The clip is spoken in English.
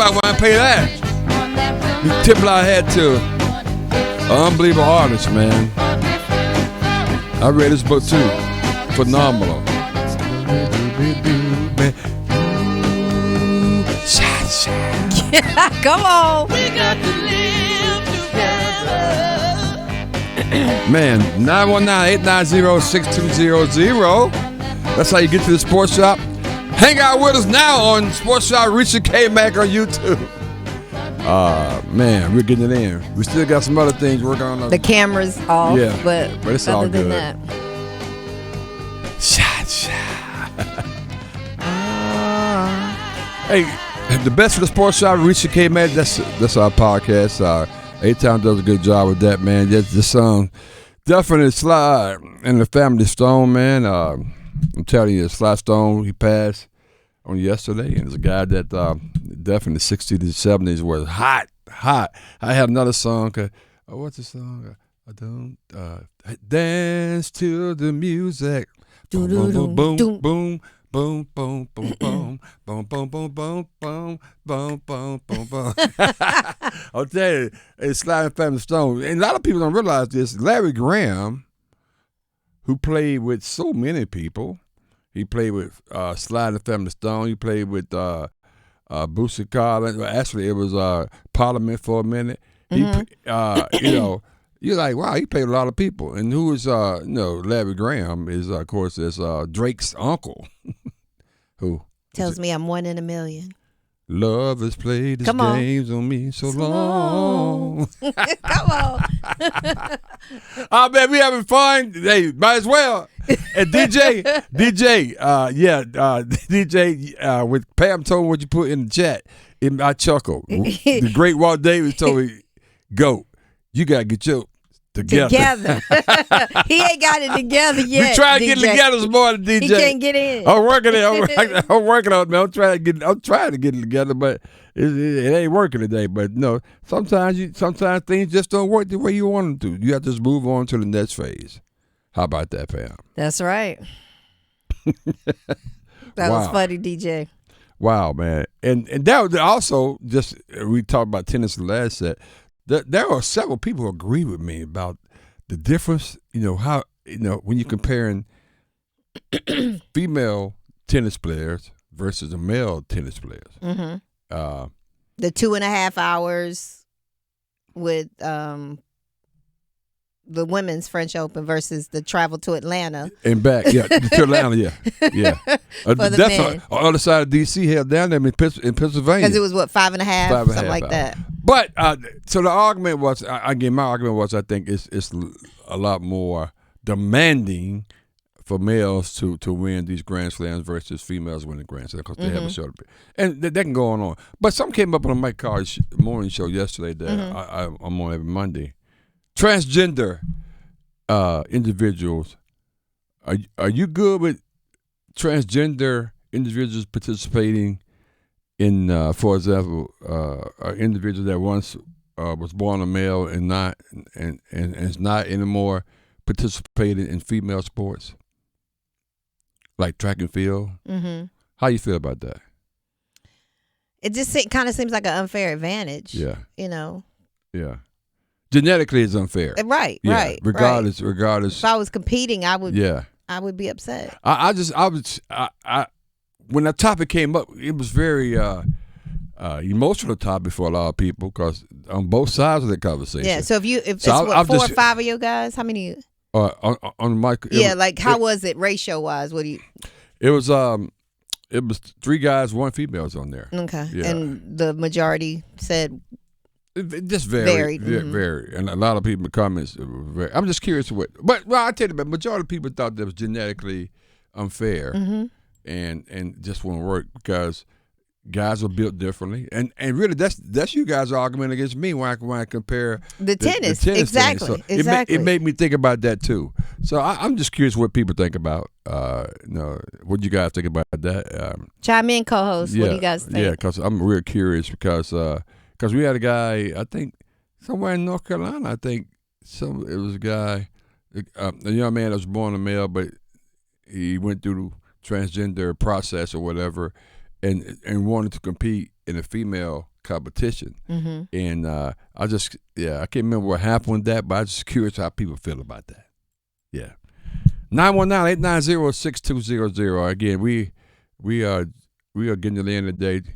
might want to pay that. You tip our head to unbelievable artist, man. I read his book too. Phenomenal. Come on. We got to live together. Man, 919-890-6200. That's how you get to the sports shop. Hang out with us now on Sports Shop Reese and K-Mac on YouTube. Man, we're getting it in. We still got some other things working on. The camera's off, yeah, but it's all good. That. Hey, the best for the sports shop, Reese and K-Mac. That's our podcast. A-Town does a good job with that, man. This song definitely Sly and the Family Stone, man. I'm telling you, Sly Stone, he passed on yesterday, and it's a guy that definitely 60s to 70s was hot. I had another song. What's the song? I don't dance to the music. Boom, boom, boom, boom, boom. Boom, boom, boom, boom, boom, boom, boom, boom, boom, boom, boom, boom, boom. I'll tell you, it's Sly and Family Stone. And a lot of people don't realize this. Larry Graham, who played with so many people, he played with Sly and Family Stone. He played with Boosie Collins. Well, actually, it was Parliament for a minute. Mm-hmm. You're like, wow, he played a lot of people. And who is, Larry Graham is, of course, is Drake's uncle. Who? Tells me I'm one in a million. Love has played its games on me so long. Come on. Oh, man, we having fun. Hey, might as well. And DJ, with Pam told me what you put in the chat, I chuckle. The great Walt Davis told me, go. You got to get your together. He ain't got it together yet. We trying to DJ. get together this morning, DJ. He can't get in. I'm working on it, man. I'm trying to get it together, but it ain't working today. But no, sometimes things just don't work the way you want them to. You have to just move on to the next phase. How about that, Pam? That's right. That was funny, DJ. Wow, man. And that was also just, we talked about tennis in the last set. There are several people who agree with me about the difference, how, when you're comparing female tennis players versus the male tennis players. Mm-hmm. The 2.5 hours with the women's French Open versus the travel to Atlanta. And back, to Atlanta, yeah. For the men. On the other side of D.C., held down there in Pennsylvania. Because it was, 5.5, something like that. But, so the argument was, my argument was, I think it's a lot more demanding for males to win these Grand Slams versus females winning Grand Slams because they have a shorter bit. And that can go on. But something came up on the Mike Carter's morning show yesterday that I'm on every Monday. Transgender individuals, are you good with transgender individuals participating in, for example, an individual that once was born a male and is not anymore participating in female sports, like track and field? Mm-hmm. How you feel about that? It just kind of seems like an unfair advantage. Yeah. Yeah. Genetically, it's unfair. Right. Regardless. If I was competing, I would. Yeah. I would be upset. I when that topic came up, it was very emotional topic for a lot of people because on both sides of the conversation. Yeah. So if it's 4 or 5 of you guys, how many? On my how was it ratio wise? What do you? It was 3 guys, 1 females on there. Okay. Yeah. And the majority said. It just varied. And a lot of people in the comments were very. I'm just curious but I tell you, the majority of people thought that was genetically unfair, and just won't work because guys are built differently, and really that's you guys' argument against me when I compare the tennis exactly. So exactly. It made me think about that too. So I'm just curious what people think about. What you guys think about that? Chime in, co-host. What do you guys think? Yeah, because I'm real curious because we had a guy, I think, somewhere in North Carolina. I think it was a guy, a young man that was born a male, but he went through the transgender process or whatever, and wanted to compete in a female competition. And I can't remember what happened with that, but I'm just curious how people feel about that. Yeah. 919-890-6200. Again, we are getting to the end of the day.